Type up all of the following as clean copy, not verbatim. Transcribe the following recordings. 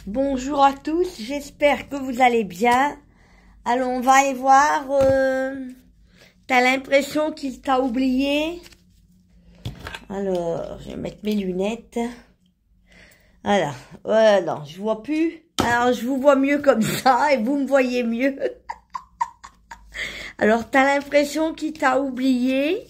Bonjour à tous, j'espère que vous allez bien. Alors on va aller voir, t'as l'impression qu'il t'a oublié? Alors, je vais mettre mes lunettes. Voilà, non, je vois plus. Alors je vous vois mieux comme ça et vous me voyez mieux. Alors t'as l'impression qu'il t'a oublié?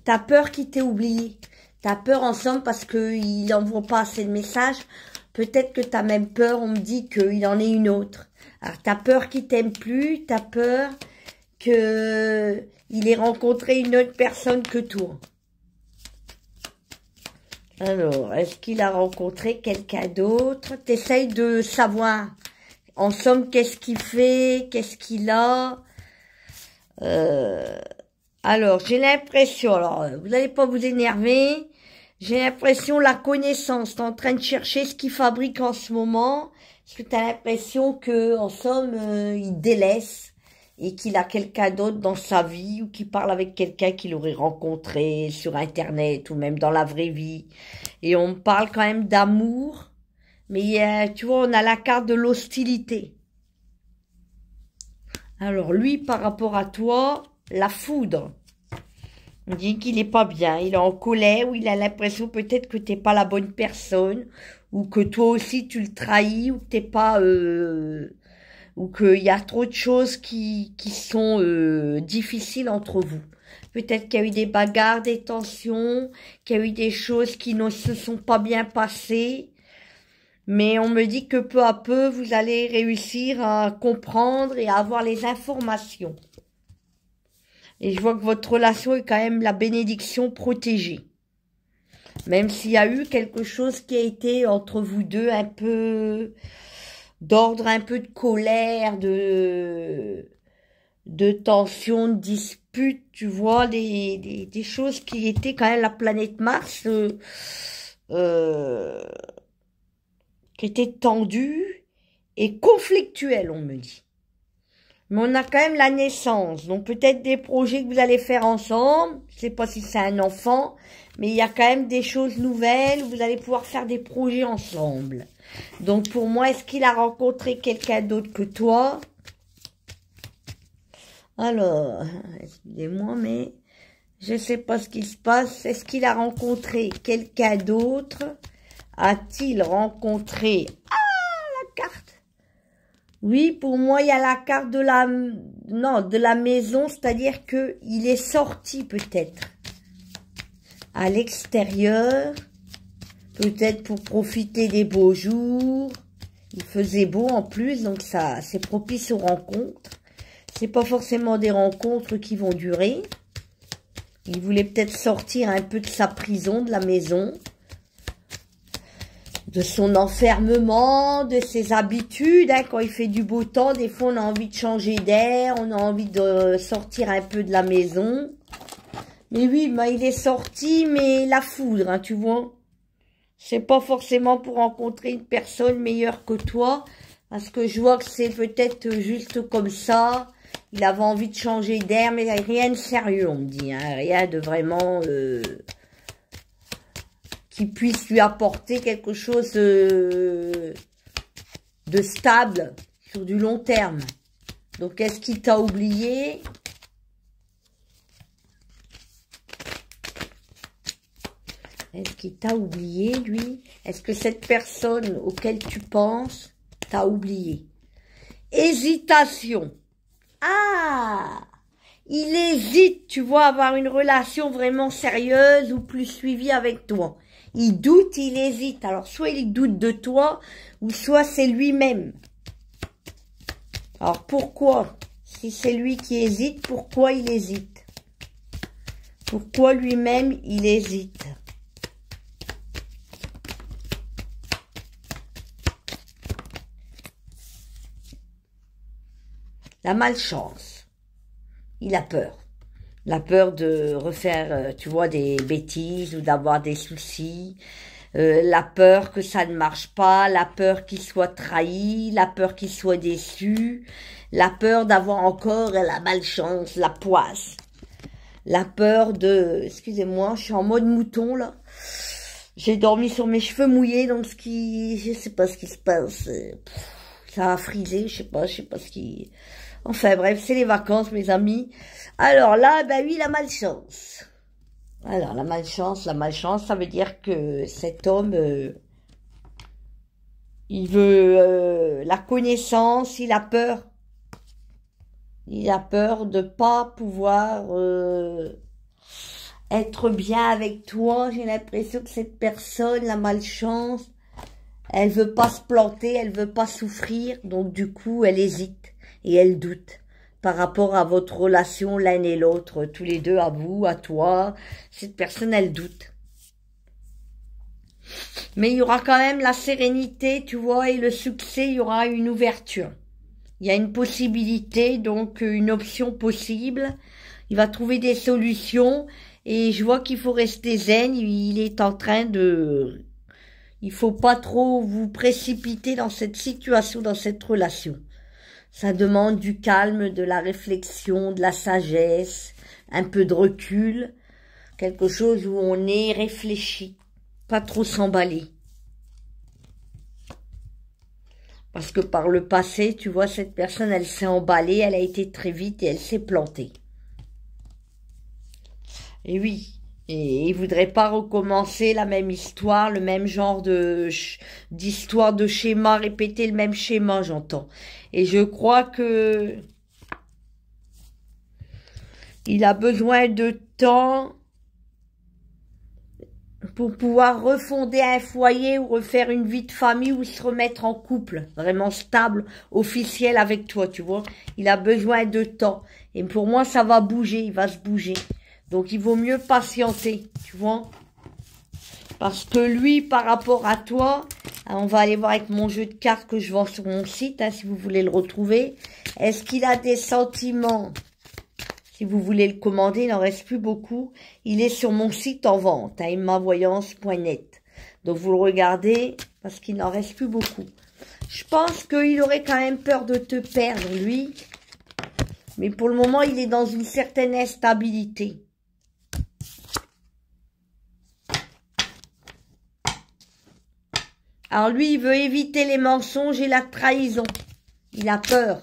T'as peur qu'il t'ait oublié? T'as peur ensemble parce qu'il n'envoie pas assez de messages? Peut-être que t'as même peur, on me dit qu'il en est une autre. Alors t'as peur qu'il t'aime plus, t'as peur qu'il ait rencontré une autre personne que toi. Alors, est-ce qu'il a rencontré quelqu'un d'autre? T'essayes de savoir, en somme, qu'est-ce qu'il fait, qu'est-ce qu'il a. Alors, j'ai l'impression, alors, vous n'allez pas vous énerver, j'ai l'impression, la connaissance, t'es en train de chercher ce qu'il fabrique en ce moment, parce que t'as l'impression que, en somme, il délaisse, et qu'il a quelqu'un d'autre dans sa vie, ou qu'il parle avec quelqu'un qu'il aurait rencontré sur Internet, ou même dans la vraie vie. Et on me parle quand même d'amour, mais tu vois, on a la carte de l'hostilité. Alors, lui, par rapport à toi, la foudre. On dit qu'il est pas bien, il est en colère, ou il a l'impression peut-être que t'es pas la bonne personne, ou que toi aussi tu le trahis, ou que t'es pas, ou qu'il y a trop de choses qui sont difficiles entre vous. Peut-être qu'il y a eu des bagarres, des tensions, qu'il y a eu des choses qui ne se sont pas bien passées, mais on me dit que peu à peu vous allez réussir à comprendre et à avoir les informations. Et je vois que votre relation est quand même la bénédiction protégée. Même s'il y a eu quelque chose qui a été entre vous deux un peu d'ordre, un peu de colère, de tension, de dispute, tu vois, des choses qui étaient quand même la planète Mars, qui étaient tendues et conflictuelles, on me dit. Mais on a quand même la naissance, donc peut-être des projets que vous allez faire ensemble, je sais pas si c'est un enfant, mais il y a quand même des choses nouvelles, où vous allez pouvoir faire des projets ensemble. Donc pour moi, est-ce qu'il a rencontré quelqu'un d'autre que toi? Alors, excusez-moi, mais je sais pas ce qui se passe. Est-ce qu'il a rencontré quelqu'un d'autre? A-t-il rencontré... Ah, la carte! Oui, pour moi, il y a la carte de la... Non, de la maison, c'est-à-dire que il est sorti peut-être à l'extérieur, peut-être pour profiter des beaux jours. Il faisait beau en plus, donc ça, c'est propice aux rencontres. C'est pas forcément des rencontres qui vont durer. Il voulait peut-être sortir un peu de sa prison, de la maison, de son enfermement, de ses habitudes. Hein, quand il fait du beau temps, des fois on a envie de changer d'air, on a envie de sortir un peu de la maison. Mais oui, bah, il est sorti, mais la foudre, hein, tu vois. C'est pas forcément pour rencontrer une personne meilleure que toi, parce que je vois que c'est peut-être juste comme ça. Il avait envie de changer d'air, mais rien de sérieux, on me dit. Hein, rien de vraiment... qui puisse lui apporter quelque chose de stable sur du long terme. Donc, est-ce qu'il t'a oublié? Est-ce qu'il t'a oublié, lui? Est-ce que cette personne auquel tu penses t'a oublié? Hésitation. Ah! Il hésite, tu vois, à avoir une relation vraiment sérieuse ou plus suivie avec toi. Il doute, il hésite. Alors, soit il doute de toi, ou soit c'est lui-même. Alors, pourquoi? Si c'est lui qui hésite, pourquoi il hésite? Pourquoi lui-même, il hésite? La malchance. Il a peur. La peur de refaire, tu vois, des bêtises ou d'avoir des soucis. La peur que ça ne marche pas, la peur qu'il soit trahi, la peur qu'il soit déçu, la peur d'avoir encore la malchance, la poisse. La peur de... Excusez-moi, je suis en mode mouton, là. J'ai dormi sur mes cheveux mouillés, donc je sais pas ce qui se passe. Ça a frisé, je sais pas ce qui... Enfin bref, c'est les vacances, mes amis. Alors là, ben oui, la malchance. Alors, la malchance, ça veut dire que cet homme, il veut la connaissance, il a peur. Il a peur de pas pouvoir être bien avec toi. J'ai l'impression que cette personne, la malchance, elle veut pas se planter, elle veut pas souffrir. Donc du coup, elle hésite et elle doute par rapport à votre relation l'un et l'autre, tous les deux, à vous, à toi. Cette personne, elle doute. Mais il y aura quand même la sérénité, tu vois, et le succès, il y aura une ouverture. Il y a une possibilité, donc une option possible. Il va trouver des solutions et je vois qu'il faut rester zen. Il est en train de... Il faut pas trop vous précipiter dans cette situation, dans cette relation. Ça demande du calme, de la réflexion, de la sagesse, un peu de recul, quelque chose où on est réfléchi, pas trop s'emballer. Parce que par le passé, tu vois, cette personne, elle s'est emballée, elle a été très vite et elle s'est plantée. Et oui, et il voudrait pas recommencer la même histoire, le même genre d'histoire, de schéma, répéter le même schéma, j'entends. Et je crois que il a besoin de temps pour pouvoir refonder un foyer ou refaire une vie de famille ou se remettre en couple, vraiment stable, officiel avec toi, tu vois. Il a besoin de temps. Et pour moi, ça va bouger, il va se bouger. Donc, il vaut mieux patienter, tu vois. Parce que lui, par rapport à toi, on va aller voir avec mon jeu de cartes que je vends sur mon site, hein, si vous voulez le retrouver. Est-ce qu'il a des sentiments? Si vous voulez le commander, il n'en reste plus beaucoup. Il est sur mon site en vente, hein, immavoyance.net. Donc, vous le regardez parce qu'il n'en reste plus beaucoup. Je pense qu'il aurait quand même peur de te perdre, lui. Mais pour le moment, il est dans une certaine instabilité. Alors lui, il veut éviter les mensonges et la trahison. Il a peur.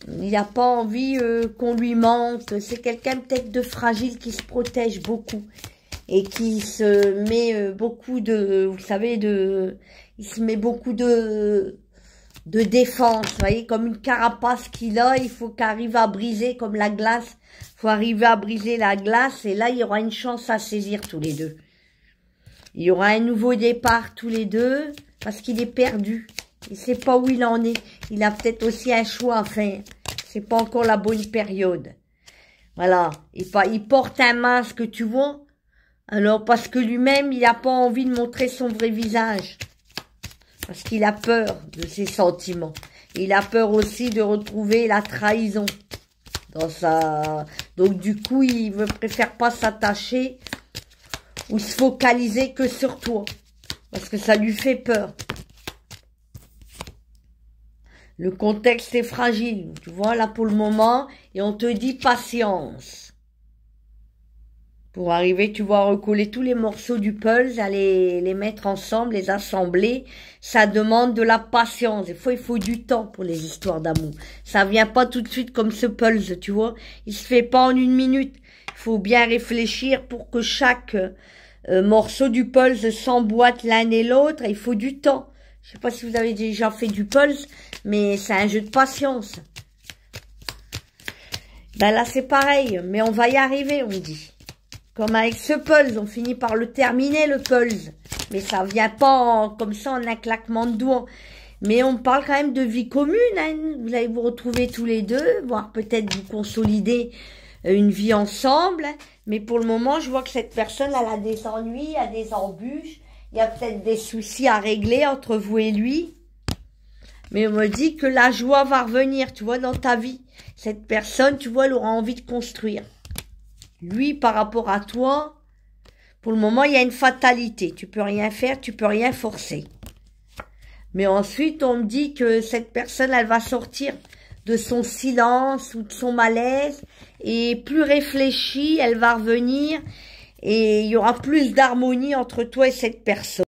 Il n'a pas envie qu'on lui mente. C'est quelqu'un peut-être de fragile qui se protège beaucoup. Et qui se met beaucoup de... Vous savez, il se met beaucoup de défense. Vous voyez, comme une carapace qu'il a. Il faut qu'il arrive à briser comme la glace. Il faut arriver à briser la glace. Et là, il y aura une chance à saisir tous les deux. Il y aura un nouveau départ tous les deux, parce qu'il est perdu. Il ne sait pas où il en est. Il a peut-être aussi un choix à faire. C'est pas encore la bonne période. Voilà. Il porte un masque, tu vois. Alors, parce que lui-même, il n'a pas envie de montrer son vrai visage. Parce qu'il a peur de ses sentiments. Il a peur aussi de retrouver la trahison dans sa... Donc, du coup, il préfère pas s'attacher ou se focaliser que sur toi, parce que ça lui fait peur. Le contexte est fragile, tu vois, là pour le moment, et on te dit patience. Pour arriver, tu vois, à recoller tous les morceaux du puzzle, à les mettre ensemble, les assembler, ça demande de la patience. Il faut du temps pour les histoires d'amour. Ça vient pas tout de suite comme ce puzzle, tu vois. Il se fait pas en une minute. Il faut bien réfléchir pour que chaque morceau du puzzle s'emboîte l'un et l'autre. Il faut du temps. Je sais pas si vous avez déjà fait du puzzle, mais c'est un jeu de patience. Ben là, c'est pareil, mais on va y arriver, on dit. Comme avec ce puzzle, on finit par le terminer, le puzzle. Mais ça vient pas comme ça en un claquement de doigts. Mais on parle quand même de vie commune, hein. Vous allez vous retrouver tous les deux, voire peut-être vous consolider une vie ensemble. Mais pour le moment, je vois que cette personne, elle a des ennuis, elle a des embûches. Il y a peut-être des soucis à régler entre vous et lui. Mais on me dit que la joie va revenir, tu vois, dans ta vie. Cette personne, tu vois, elle aura envie de construire. Lui, par rapport à toi, pour le moment, il y a une fatalité. Tu peux rien faire, tu peux rien forcer. Mais ensuite, on me dit que cette personne, elle va sortir de son silence ou de son malaise et plus réfléchie, elle va revenir et il y aura plus d'harmonie entre toi et cette personne.